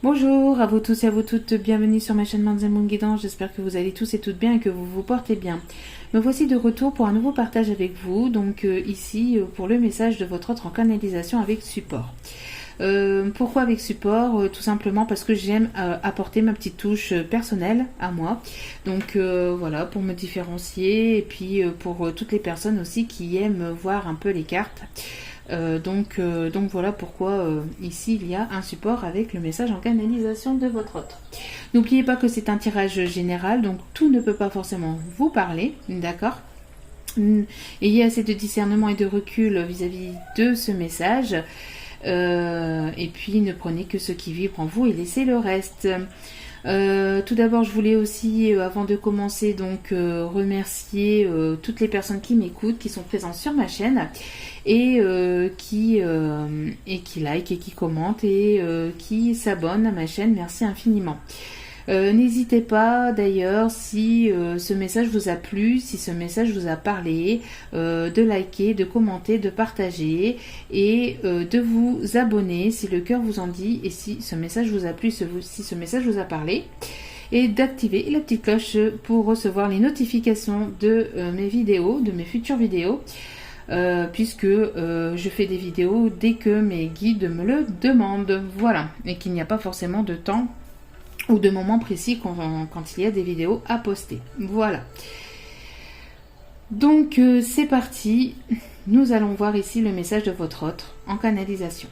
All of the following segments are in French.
Bonjour à vous tous et à vous toutes, bienvenue sur ma chaîne Mademoiselle Moon Guidance, j'espère que vous allez tous et toutes bien et que vous vous portez bien. Me voici de retour pour un nouveau partage avec vous, donc ici pour le message de votre autre en canalisation avec support. Pourquoi avec support? Tout simplement parce que j'aime apporter ma petite touche personnelle à moi. Donc voilà, pour me différencier et puis pour toutes les personnes aussi qui aiment voir un peu les cartes. Donc voilà pourquoi ici il y a un support avec le message en canalisation de votre hôte. N'oubliez pas que c'est un tirage général, donc tout ne peut pas forcément vous parler, d'accord? Ayez assez de discernement et de recul vis-à-vis de ce message. Et puis ne prenez que ce qui vibre en vous et laissez le reste. Tout d'abord, je voulais aussi, avant de commencer, donc remercier toutes les personnes qui m'écoutent, qui sont présentes sur ma chaîne et qui like et qui commentent et qui s'abonnent à ma chaîne. Merci infiniment. N'hésitez pas d'ailleurs si ce message vous a plu, si ce message vous a parlé, de liker, de commenter, de partager et de vous abonner si le cœur vous en dit et si ce message vous a plu, si ce message vous a parlé, et d'activer la petite cloche pour recevoir les notifications de mes vidéos, de mes futures vidéos. Puisque je fais des vidéos dès que mes guides me le demandent, voilà, et qu'il n'y a pas forcément de temps ou de moments précis quand il y a des vidéos à poster. Voilà. Donc c'est parti, nous allons voir ici le message de votre autre en canalisation.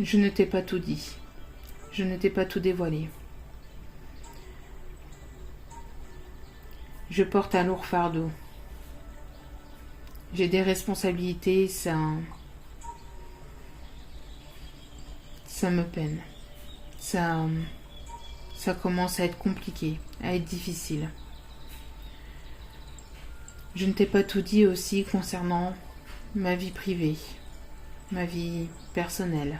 Je ne t'ai pas tout dit, je ne t'ai pas tout dévoilé. Je porte un lourd fardeau. J'ai des responsabilités, ça me peine. Ça commence à être compliqué, à être difficile. Je ne t'ai pas tout dit aussi concernant ma vie privée, ma vie personnelle.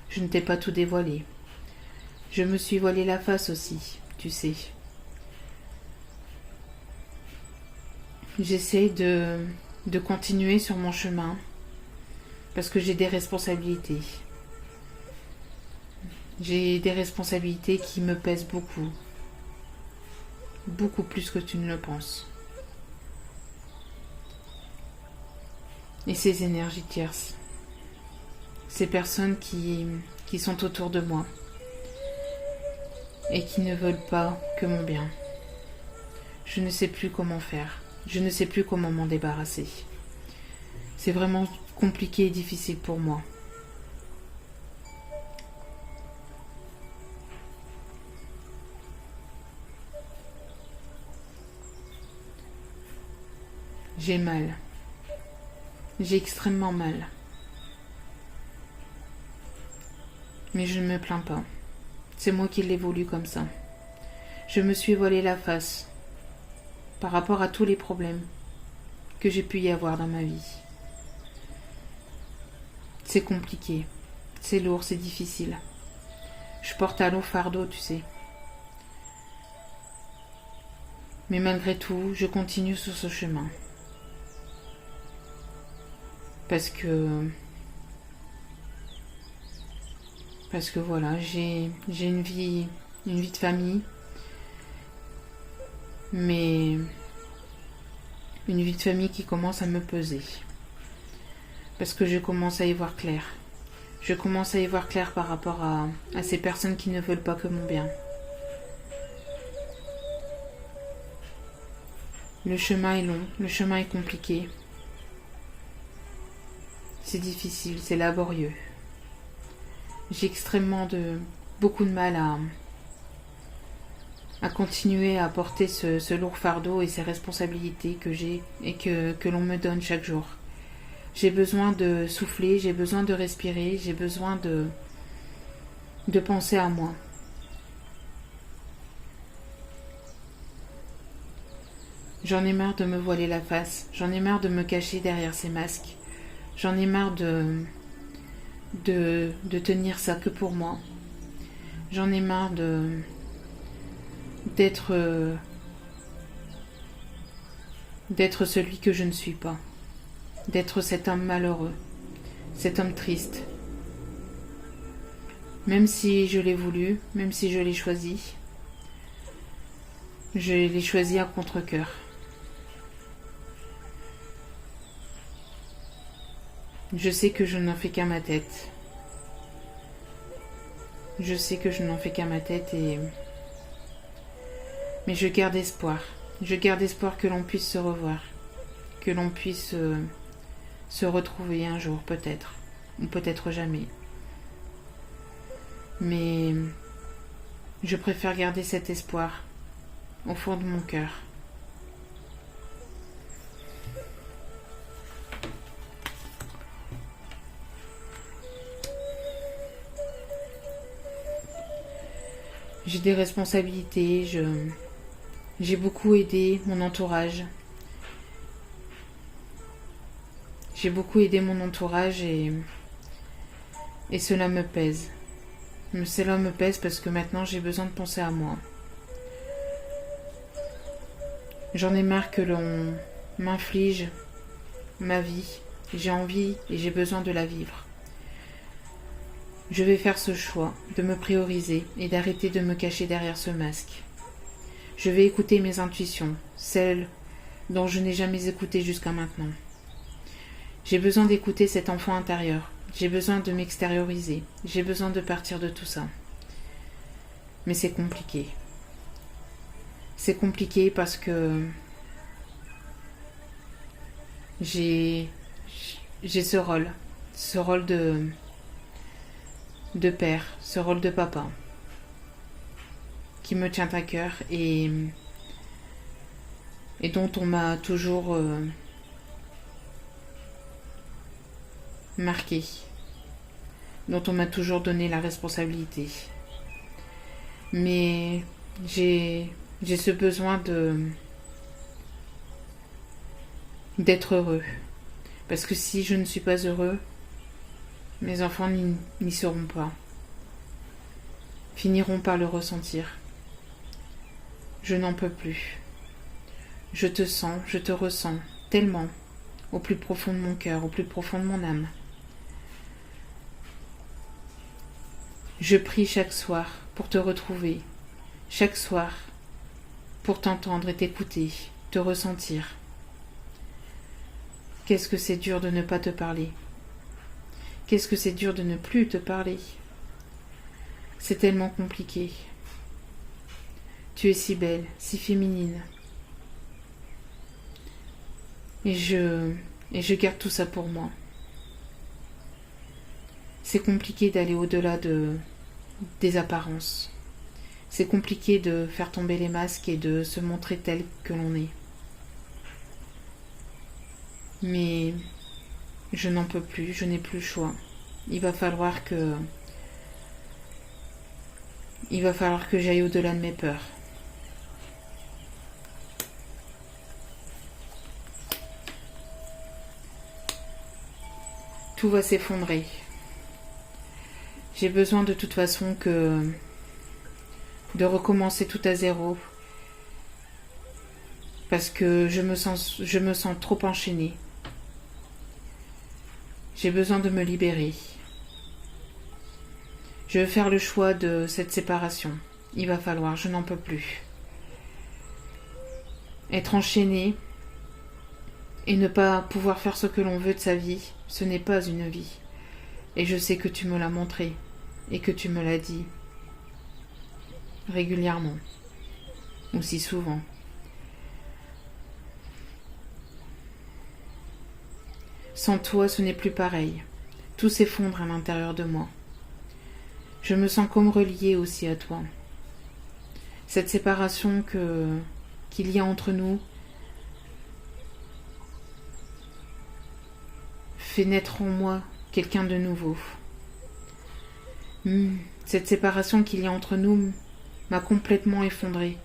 Je ne t'ai pas tout dévoilé. Je me suis voilé la face aussi, tu sais. J'essaie de continuer sur mon chemin parce que j'ai des responsabilités. J'ai des responsabilités qui me pèsent beaucoup. Beaucoup plus que tu ne le penses. Et ces énergies tierces, ces personnes qui sont autour de moi et qui ne veulent pas que mon bien. Je ne sais plus comment faire. Je ne sais plus comment m'en débarrasser. C'est vraiment compliqué et difficile pour moi. J'ai mal. J'ai extrêmement mal. Mais je ne me plains pas. C'est moi qui l'ai voulu comme ça. Je me suis voilé la face par rapport à tous les problèmes que j'ai pu y avoir dans ma vie. C'est compliqué, c'est lourd, c'est difficile. Je porte un lourd fardeau, tu sais. Mais malgré tout, je continue sur ce chemin. Parce que voilà, j'ai une vie de famille. Mais une vie de famille qui commence à me peser. Parce que je commence à y voir clair. Je commence à y voir clair par rapport à ces personnes qui ne veulent pas que mon bien. Le chemin est long, le chemin est compliqué. C'est difficile, c'est laborieux. J'ai beaucoup de mal à continuer à porter ce lourd fardeau et ces responsabilités que j'ai et que l'on me donne chaque jour. J'ai besoin de souffler, j'ai besoin de respirer, j'ai besoin de penser à moi. J'en ai marre de me voiler la face, j'en ai marre de me cacher derrière ces masques, j'en ai marre de tenir ça que pour moi. J'en ai marre d'être celui que je ne suis pas. d'être cet homme malheureux, cet homme triste. Même si je l'ai voulu, même si je l'ai choisi, je l'ai choisi à contre-cœur. Je sais que je n'en fais qu'à ma tête. Je sais que je n'en fais qu'à ma tête mais je garde espoir. Je garde espoir que l'on puisse se revoir. Que l'on puisse se retrouver un jour, peut-être. Ou peut-être jamais. Mais je préfère garder cet espoir au fond de mon cœur. J'ai des responsabilités, j'ai beaucoup aidé mon entourage. J'ai beaucoup aidé mon entourage et cela me pèse. Cela me pèse parce que maintenant j'ai besoin de penser à moi. J'en ai marre que l'on m'inflige ma vie. J'ai envie et j'ai besoin de la vivre. Je vais faire ce choix de me prioriser et d'arrêter de me cacher derrière ce masque. Je vais écouter mes intuitions, celles dont je n'ai jamais écouté jusqu'à maintenant. J'ai besoin d'écouter cet enfant intérieur. J'ai besoin de m'extérioriser. J'ai besoin de partir de tout ça. Mais c'est compliqué. C'est compliqué parce que j'ai ce rôle de père, ce rôle de papa qui me tient à cœur et dont on m'a toujours marqué, dont on m'a toujours donné la responsabilité. Mais j'ai ce besoin d'être heureux. Parce que si je ne suis pas heureux, mes enfants n'y seront pas. Finiront par le ressentir. Je n'en peux plus. Je te sens, je te ressens tellement au plus profond de mon cœur, au plus profond de mon âme. Je prie chaque soir pour te retrouver, chaque soir pour t'entendre et t'écouter, te ressentir. Qu'est-ce que c'est dur de ne pas te parler. Qu'est-ce que c'est dur de ne plus te parler. C'est tellement compliqué. Tu es si belle, si féminine. Et je garde tout ça pour moi. C'est compliqué d'aller au-delà des apparences. C'est compliqué de faire tomber les masques et de se montrer tel que l'on est. Mais je n'en peux plus, je n'ai plus le choix. Il va falloir que j'aille au-delà de mes peurs. Tout va s'effondrer. J'ai besoin de toute façon de recommencer tout à zéro. Parce que je me sens trop enchaînée. J'ai besoin de me libérer. Je veux faire le choix de cette séparation. Il va falloir, je n'en peux plus. Être enchaîné et ne pas pouvoir faire ce que l'on veut de sa vie, ce n'est pas une vie. Et je sais que tu me l'as montré et que tu me l'as dit régulièrement, aussi souvent. Sans toi, ce n'est plus pareil. Tout s'effondre à l'intérieur de moi. Je me sens comme reliée aussi à toi. Cette séparation qu'il y a entre nous fait naître en moi quelqu'un de nouveau. Cette séparation qu'il y a entre nous m'a complètement effondrée,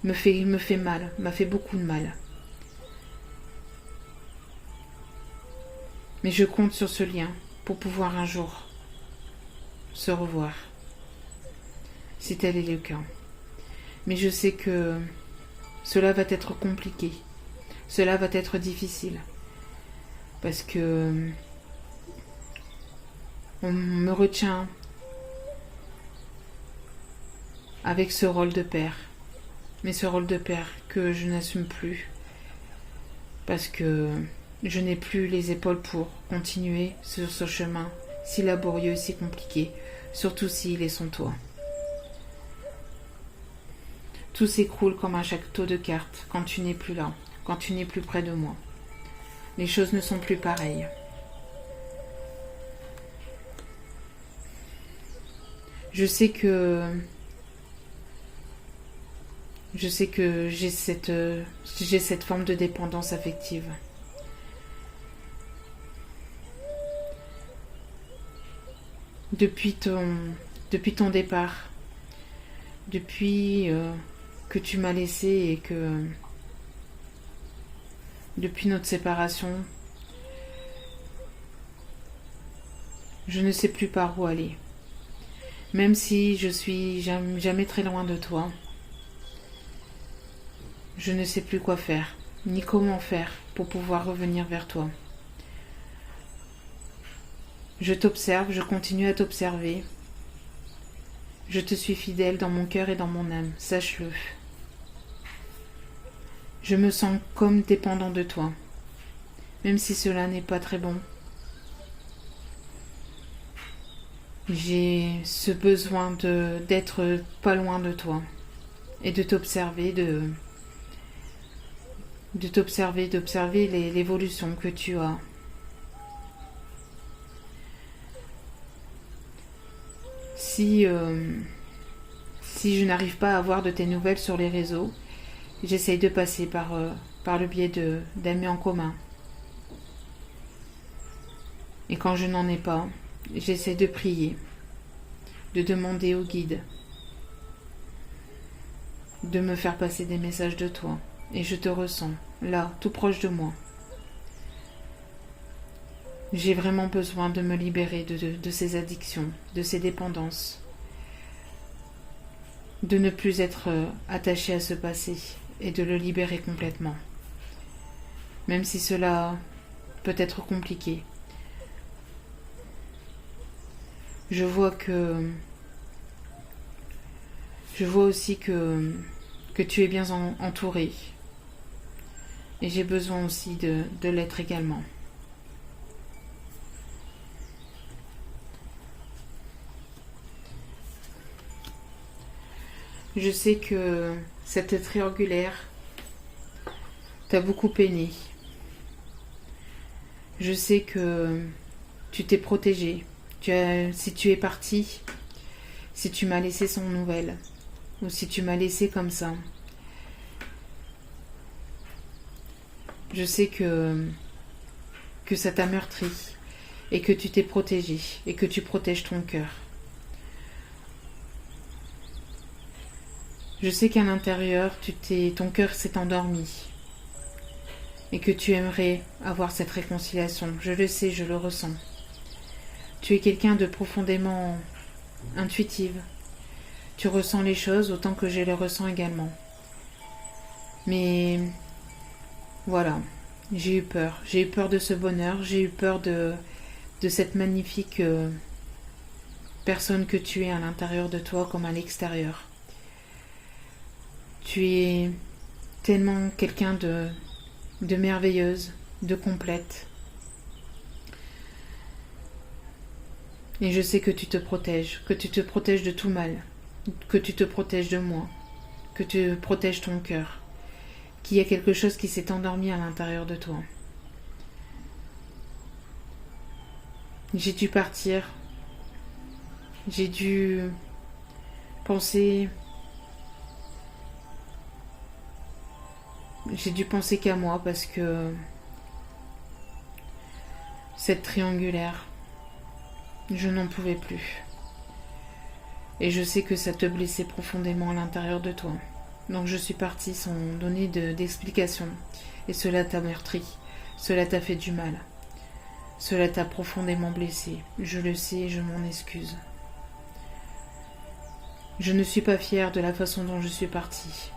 me fait mal, m'a fait beaucoup de mal. Mais je compte sur ce lien pour pouvoir un jour se revoir, si tel est le cas. Mais je sais que cela va être compliqué, cela va être difficile. parce que on me retient avec ce rôle de père. Mais ce rôle de père que je n'assume plus parce que je n'ai plus les épaules pour continuer sur ce chemin si laborieux et si compliqué, surtout s'il est sans toi. Tout s'écroule comme un château de cartes quand tu n'es plus là, quand tu n'es plus près de moi. Les choses ne sont plus pareilles. Je sais que j'ai cette forme de dépendance affective. Depuis ton départ, depuis que tu m'as laissé et que depuis notre séparation, je ne sais plus par où aller. Même si je suis jamais très loin de toi, je ne sais plus quoi faire, ni comment faire pour pouvoir revenir vers toi. Je t'observe, je continue à t'observer. Je te suis fidèle dans mon cœur et dans mon âme, sache-le. Je me sens comme dépendant de toi, même si cela n'est pas très bon. J'ai ce besoin d'être pas loin de toi et de t'observer, d'observer l'évolution que tu as. Si je n'arrive pas à avoir de tes nouvelles sur les réseaux, j'essaye de passer par le biais d'amis en commun. Et quand je n'en ai pas, j'essaie de prier, de demander au guide, de me faire passer des messages de toi. Et je te ressens, là, tout proche de moi. J'ai vraiment besoin de me libérer de ces addictions, de ces dépendances, de ne plus être attaché à ce passé et de le libérer complètement. Même si cela peut être compliqué. Je vois aussi que tu es bien entouré. Et j'ai besoin aussi de l'être également. Je sais que cette triangulaire t'a beaucoup peiné. Je sais que tu t'es protégé. Si tu es parti, si tu m'as laissé sans nouvelles, ou si tu m'as laissé comme ça, je sais que ça t'a meurtri et que tu t'es protégé et que tu protèges ton cœur. Je sais qu'à l'intérieur, ton cœur s'est endormi et que tu aimerais avoir cette réconciliation. Je le sais, je le ressens. Tu es quelqu'un de profondément intuitive. Tu ressens les choses autant que je les ressens également. Mais voilà, j'ai eu peur. J'ai eu peur de ce bonheur, j'ai eu peur de cette magnifique personne que tu es à l'intérieur de toi comme à l'extérieur. Tu es tellement quelqu'un de merveilleuse, de complète. Et je sais que tu te protèges de tout mal, que tu te protèges de moi, que tu protèges ton cœur, qu'il y a quelque chose qui s'est endormi à l'intérieur de toi. J'ai dû partir, j'ai dû penser qu'à moi parce que cette triangulaire, je n'en pouvais plus. Et je sais que ça te blessait profondément à l'intérieur de toi. Donc je suis partie sans donner d'explication. Et cela t'a meurtri. Cela t'a fait du mal. Cela t'a profondément blessé. Je le sais et je m'en excuse. Je ne suis pas fière de la façon dont je suis partie.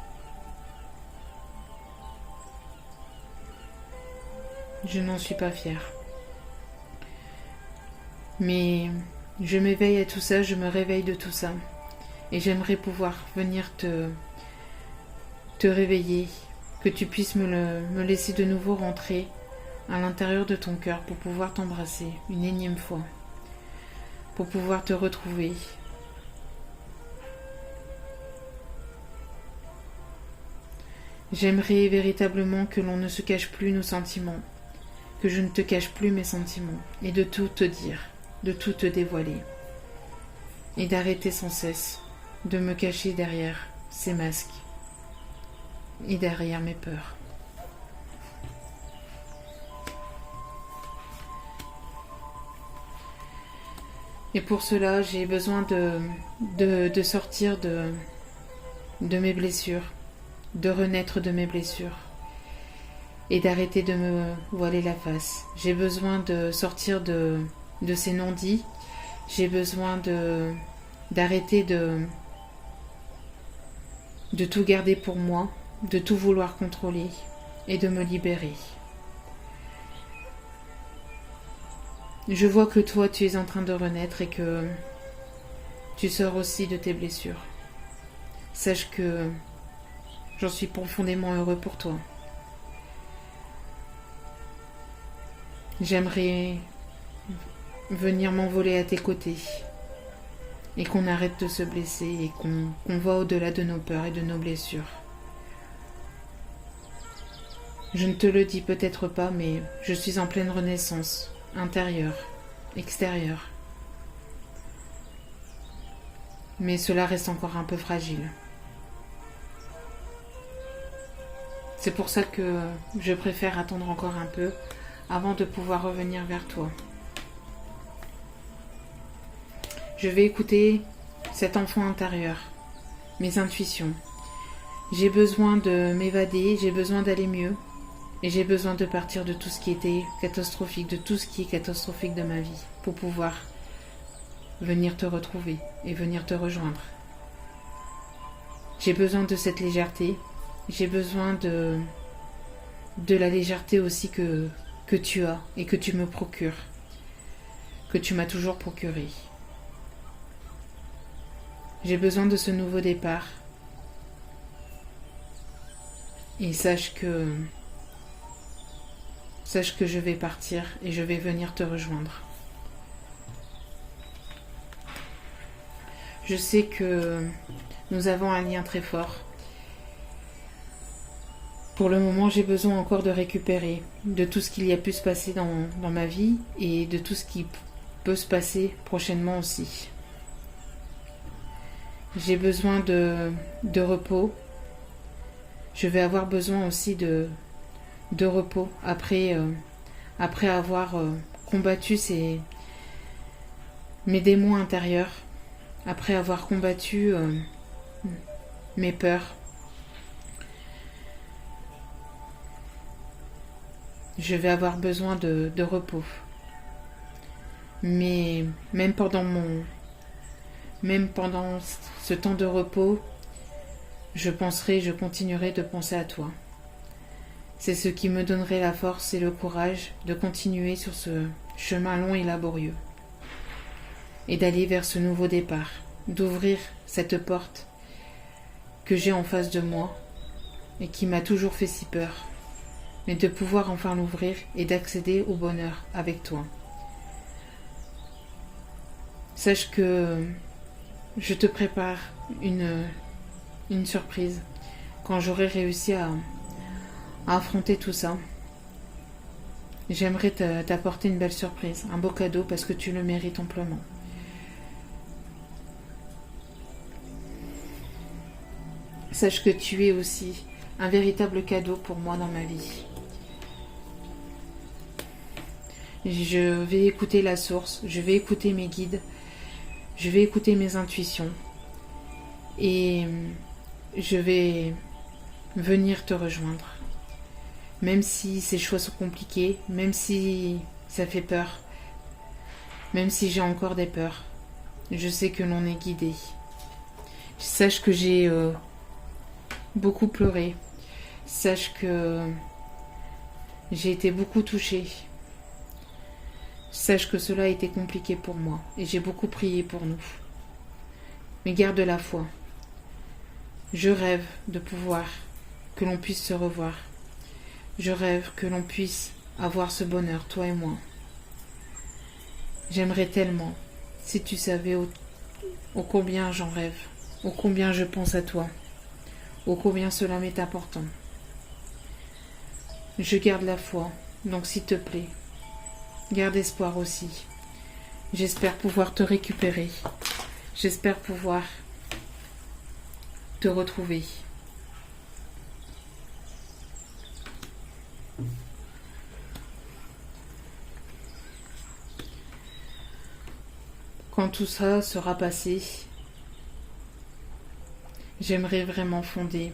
Je n'en suis pas fière. Mais je m'éveille à tout ça, je me réveille de tout ça. Et j'aimerais pouvoir venir te réveiller, que tu puisses me laisser de nouveau rentrer à l'intérieur de ton cœur pour pouvoir t'embrasser une énième fois, pour pouvoir te retrouver. J'aimerais véritablement que l'on ne se cache plus nos sentiments, que je ne te cache plus mes sentiments, et de tout te dire, de tout te dévoiler, et d'arrêter sans cesse de me cacher derrière ces masques et derrière mes peurs. Et pour cela, j'ai besoin de sortir de mes blessures, de renaître de mes blessures et d'arrêter de me voiler la face. J'ai besoin de sortir de ces non-dits. J'ai besoin d'arrêter de tout garder pour moi, de tout vouloir contrôler et de me libérer. Je vois que toi, tu es en train de renaître et que tu sors aussi de tes blessures. Sache que j'en suis profondément heureux pour toi. J'aimerais venir m'envoler à tes côtés et qu'on arrête de se blesser et qu'on voit au-delà de nos peurs et de nos blessures. Je ne te le dis peut-être pas, mais je suis en pleine renaissance, intérieure, extérieure. Mais cela reste encore un peu fragile. C'est pour ça que je préfère attendre encore un peu avant de pouvoir revenir vers toi. Je vais écouter cet enfant intérieur, mes intuitions. J'ai besoin de m'évader, j'ai besoin d'aller mieux et j'ai besoin de partir de tout ce qui était catastrophique, de tout ce qui est catastrophique de ma vie pour pouvoir venir te retrouver et venir te rejoindre. J'ai besoin de cette légèreté, j'ai besoin de la légèreté aussi que tu as et que tu me procures, que tu m'as toujours procuré. J'ai besoin de ce nouveau départ. Et sache que je vais partir et je vais venir te rejoindre. Je sais que nous avons un lien très fort. Pour le moment, j'ai besoin encore de récupérer de tout ce qu'il y a pu se passer dans ma vie et de tout ce qui peut se passer prochainement aussi. J'ai besoin de repos. Je vais avoir besoin aussi de repos après avoir combattu mes démons intérieurs, après avoir combattu mes peurs. Je vais avoir besoin de repos. Mais même pendant ce temps de repos, je continuerai de penser à toi. C'est ce qui me donnerait la force et le courage de continuer sur ce chemin long et laborieux. Et d'aller vers ce nouveau départ, d'ouvrir cette porte que j'ai en face de moi et qui m'a toujours fait si peur, mais de pouvoir enfin l'ouvrir et d'accéder au bonheur avec toi. Sache que je te prépare une surprise quand j'aurai réussi à affronter tout ça. J'aimerais t'apporter une belle surprise, un beau cadeau parce que tu le mérites amplement. Sache que tu es aussi un véritable cadeau pour moi dans ma vie. Je vais écouter la source, je vais écouter mes guides, je vais écouter mes intuitions et je vais venir te rejoindre. Même si ces choix sont compliqués, même si ça fait peur, même si j'ai encore des peurs, je sais que l'on est guidé. Sache que j'ai beaucoup pleuré. Sache que J'ai été beaucoup touchée. Sache que cela a été compliqué pour moi et j'ai beaucoup prié pour nous. Mais garde la foi. Je rêve de pouvoir que l'on puisse se revoir. Je rêve que l'on puisse avoir ce bonheur, toi et moi. J'aimerais tellement, si tu savais ô combien j'en rêve, ô combien je pense à toi, ô combien cela m'est important. Je garde la foi, donc s'il te plaît, garde espoir aussi. J'espère pouvoir te récupérer. J'espère pouvoir te retrouver. Quand tout ça sera passé, j'aimerais vraiment fonder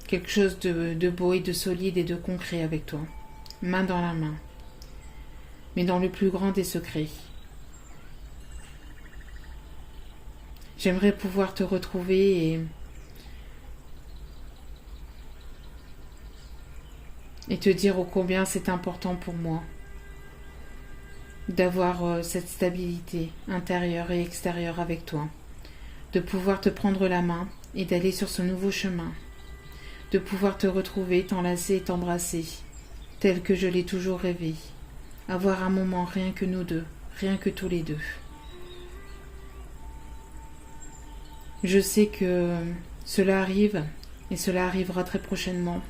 quelque chose de beau et de solide et de concret avec toi, main dans la main, mais dans le plus grand des secrets. J'aimerais pouvoir te retrouver et te dire ô combien c'est important pour moi d'avoir cette stabilité intérieure et extérieure avec toi, de pouvoir te prendre la main et d'aller sur ce nouveau chemin, de pouvoir te retrouver, t'enlacer et t'embrasser, tel que je l'ai toujours rêvé, avoir un moment rien que nous deux, rien que tous les deux. Je sais que cela arrive et cela arrivera très prochainement.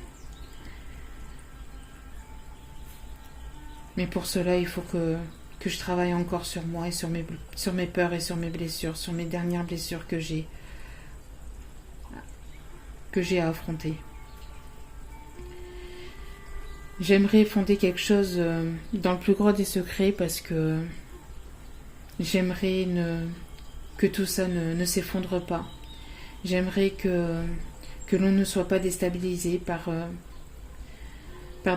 Mais pour cela, il faut que je travaille encore sur moi et sur mes peurs et sur mes blessures, sur mes dernières blessures que j'ai à affronter. J'aimerais fonder quelque chose dans le plus grand des secrets parce que j'aimerais que tout ça ne s'effondre pas. J'aimerais que l'on ne soit pas déstabilisé par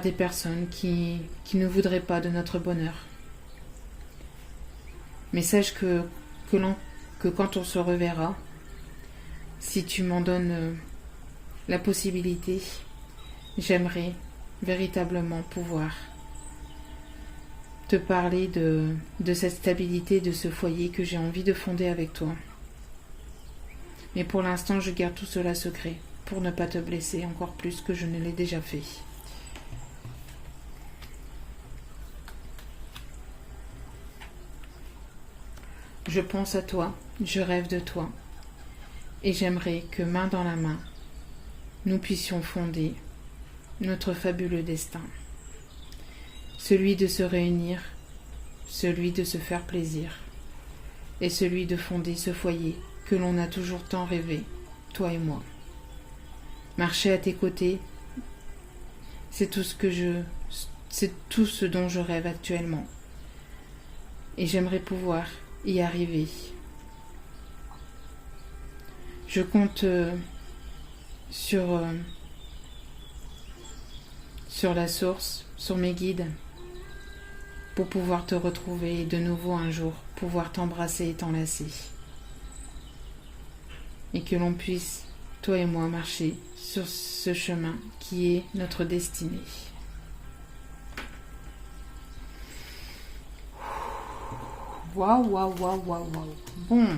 des personnes qui ne voudraient pas de notre bonheur. Mais sache que quand on se reverra, si tu m'en donnes la possibilité, j'aimerais véritablement pouvoir te parler de cette stabilité, de ce foyer que j'ai envie de fonder avec toi. Mais pour l'instant, je garde tout cela secret pour ne pas te blesser encore plus que je ne l'ai déjà fait. Je pense à toi, je rêve de toi, et j'aimerais que main dans la main, nous puissions fonder notre fabuleux destin. Celui de se réunir, celui de se faire plaisir, et celui de fonder ce foyer que l'on a toujours tant rêvé, toi et moi. Marcher à tes côtés, c'est tout ce dont je rêve actuellement. Et j'aimerais pouvoir y arriver. Je compte sur la source, sur mes guides, pour pouvoir te retrouver et de nouveau un jour pouvoir t'embrasser et t'enlacer. Et que l'on puisse, toi et moi, marcher sur ce chemin qui est notre destinée. Waouh, waouh, waouh, waouh, waouh. Bon,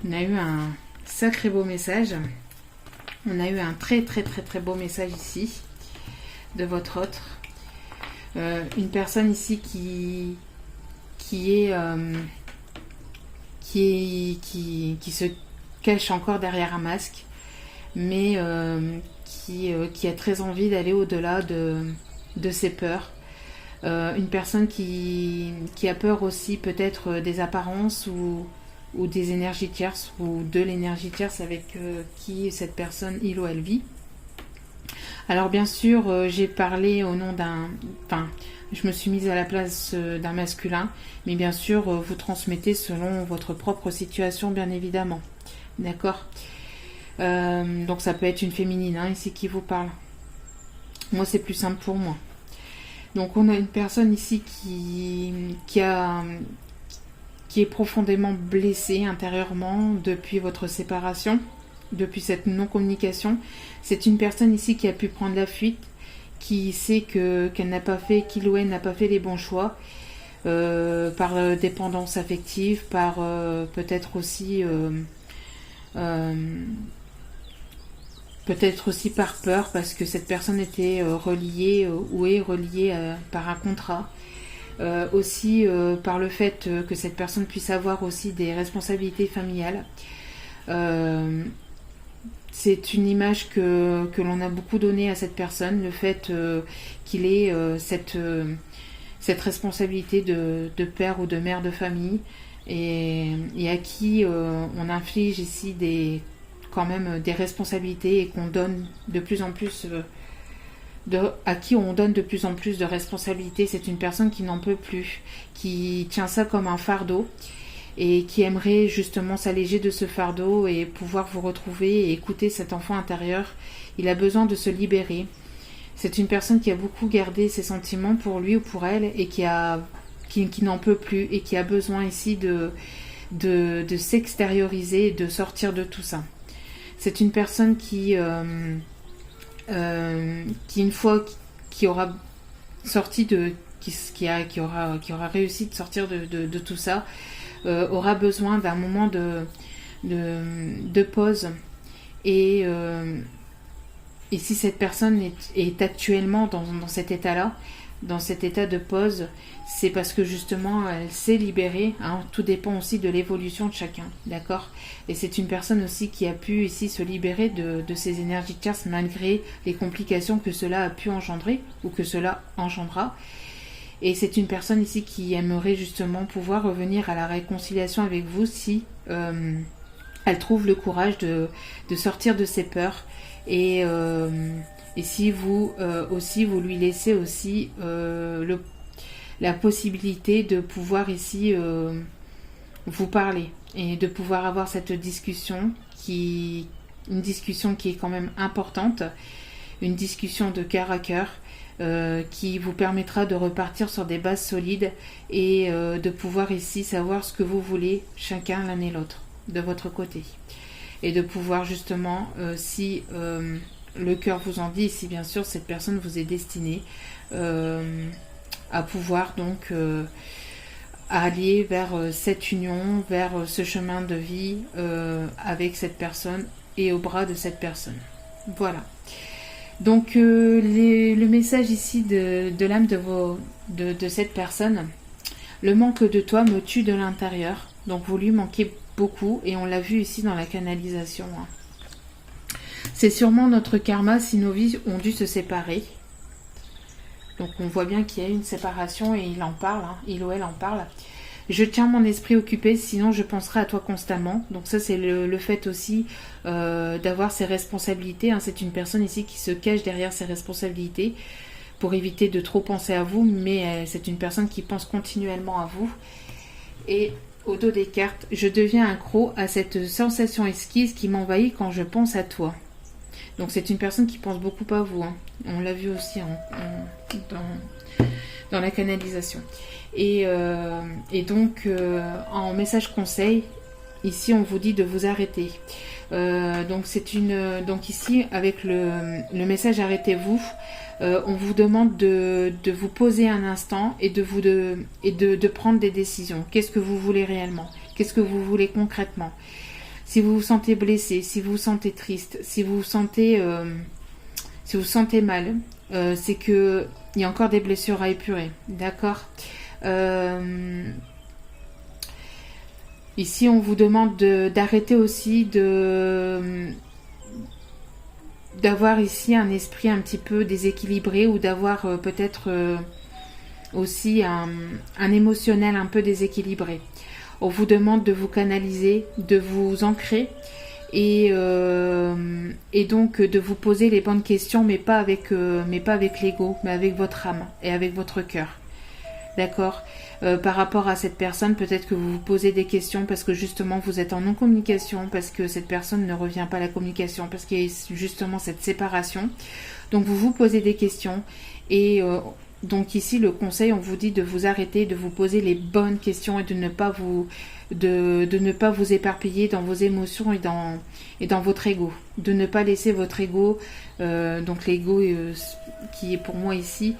on a eu un sacré beau message. On a eu un très, très, très, très beau message ici, de votre autre. Une personne ici qui se cache encore derrière un masque, mais qui a très envie d'aller au-delà de ses peurs. Une personne qui a peur aussi peut-être des apparences ou des énergies tierces ou de l'énergie tierce avec qui cette personne, il ou elle vit. Alors bien sûr, j'ai parlé au nom je me suis mise à la place d'un masculin, mais bien sûr, vous transmettez selon votre propre situation, bien évidemment. D'accord ? Donc ça peut être une féminine ici qui vous parle. Moi, c'est plus simple pour moi. Donc on a une personne ici qui est profondément blessée intérieurement depuis votre séparation, depuis cette non-communication. C'est une personne ici qui a pu prendre la fuite, qui sait qu'elle n'a pas fait, qu'il ou elle n'a pas fait les bons choix, par dépendance affective, par peut-être aussi par peur, parce que cette personne était reliée ou est reliée par un contrat. Aussi par le fait que cette personne puisse avoir aussi des responsabilités familiales. C'est une image que l'on a beaucoup donnée à cette personne, le fait qu'il ait cette responsabilité de père ou de mère de famille, et à qui on inflige ici quand même des responsabilités, et qu'on donne de plus en plus à qui on donne de plus en plus de responsabilités. C'est une personne qui n'en peut plus, qui tient ça comme un fardeau, et qui aimerait justement s'alléger de ce fardeau et pouvoir vous retrouver et écouter cet enfant intérieur. Il a besoin de se libérer. C'est une personne qui a beaucoup gardé ses sentiments pour lui ou pour elle, et qui n'en peut plus, et qui a besoin ici de s'extérioriser et de sortir de tout ça. C'est une personne qui une fois qui aura sorti qui aura réussi de sortir de tout ça, aura besoin d'un moment de pause, et si cette personne est actuellement dans cet état-là, dans cet état de pause, c'est parce que justement elle s'est libérée, hein. Tout dépend aussi de l'évolution de chacun, d'accord? Et c'est une personne aussi qui a pu ici se libérer de ses énergies tierces, malgré les complications que cela a pu engendrer, ou que cela engendra. Et c'est une personne ici qui aimerait justement pouvoir revenir à la réconciliation avec vous, si elle trouve le courage de sortir de ses peurs, et si vous aussi vous lui laissez aussi la possibilité de pouvoir ici vous parler, et de pouvoir avoir cette discussion une discussion qui est quand même importante, une discussion de cœur à cœur, qui vous permettra de repartir sur des bases solides, et de pouvoir ici savoir ce que vous voulez chacun l'un et l'autre de votre côté, et de pouvoir justement si le cœur vous en dit, si bien sûr cette personne vous est destinée, à pouvoir donc aller vers cette union, vers ce chemin de vie avec cette personne et au bras de cette personne. Voilà. Donc le message ici de l'âme de cette personne: le manque de toi me tue de l'intérieur. Donc vous lui manquez beaucoup, et on l'a vu ici dans la canalisation, hein. C'est sûrement notre karma si nos vies ont dû se séparer. Donc on voit bien qu'il y a eu une séparation, et il en parle, hein, il ou elle en parle. Je tiens mon esprit occupé, sinon je penserai à toi constamment. Donc ça, c'est le fait aussi d'avoir ses responsabilités, hein. C'est une personne ici qui se cache derrière ses responsabilités pour éviter de trop penser à vous, mais c'est une personne qui pense continuellement à vous. Et au dos des cartes, je deviens accro à cette sensation exquise qui m'envahit quand je pense à toi. Donc c'est une personne qui pense beaucoup à vous, hein. On l'a vu aussi dans la canalisation. Et donc en message conseil, ici on vous dit de vous arrêter. Donc ici avec le message arrêtez-vous, on vous demande de vous poser un instant, et de prendre des décisions. Qu'est-ce que vous voulez réellement? Qu'est-ce que vous voulez concrètement? Si vous vous sentez blessé, si vous vous sentez triste, si vous vous sentez mal, c'est que il y a encore des blessures à épurer, d'accord? Ici, on vous demande d'arrêter aussi d'avoir ici un esprit un petit peu déséquilibré, ou d'avoir peut-être aussi un émotionnel un peu déséquilibré. On vous demande de vous canaliser, de vous ancrer, et donc de vous poser les bonnes questions, mais pas avec l'ego, mais avec votre âme et avec votre cœur. D'accord? Par rapport à cette personne, peut-être que vous vous posez des questions parce que justement vous êtes en non-communication, parce que cette personne ne revient pas à la communication, parce qu'il y a justement cette séparation. Donc vous vous posez des questions, et donc ici le conseil, on vous dit de vous arrêter, de vous poser les bonnes questions, et de ne pas vous éparpiller dans vos émotions et dans votre ego. de ne pas laisser votre ego, donc l'ego qui est pour moi ici,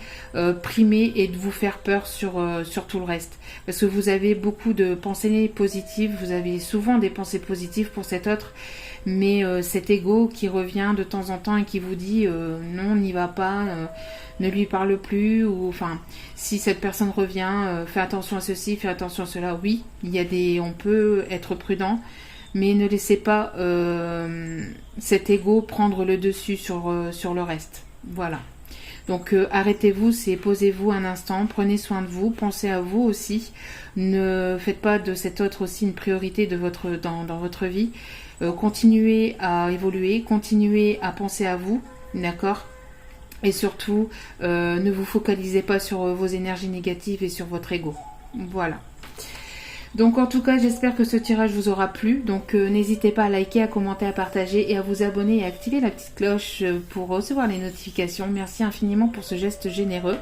primer et de vous faire peur sur tout le reste. Parce que vous avez beaucoup de pensées positives, vous avez souvent des pensées positives pour cet autre, mais cet ego qui revient de temps en temps et qui vous dit non, n'y va pas, ne lui parle plus, ou enfin, si cette personne revient, fais attention à ceci, fais attention à cela. Oui, on peut être prudent, mais ne laissez pas cet ego prendre le dessus sur le reste. Voilà. Donc arrêtez-vous, posez-vous un instant, prenez soin de vous, pensez à vous aussi. Ne faites pas de cet autre aussi une priorité dans votre vie. Continuez à évoluer, continuez à penser à vous, d'accord ? Et surtout, ne vous focalisez pas sur vos énergies négatives et sur votre ego. Voilà. Donc en tout cas, j'espère que ce tirage vous aura plu. Donc n'hésitez pas à liker, à commenter, à partager et à vous abonner et à activer la petite cloche pour recevoir les notifications. Merci infiniment pour ce geste généreux.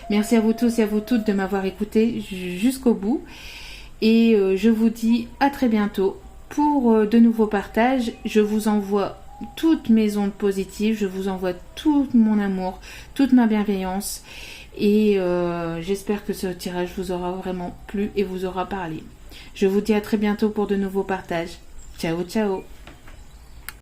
Merci à vous tous et à vous toutes de m'avoir écouté jusqu'au bout. Et je vous dis à très bientôt pour de nouveaux partages. Je vous envoie toutes mes ondes positives, je vous envoie tout mon amour, toute ma bienveillance. Et j'espère que ce tirage vous aura vraiment plu et vous aura parlé. Je vous dis à très bientôt pour de nouveaux partages. Ciao, ciao!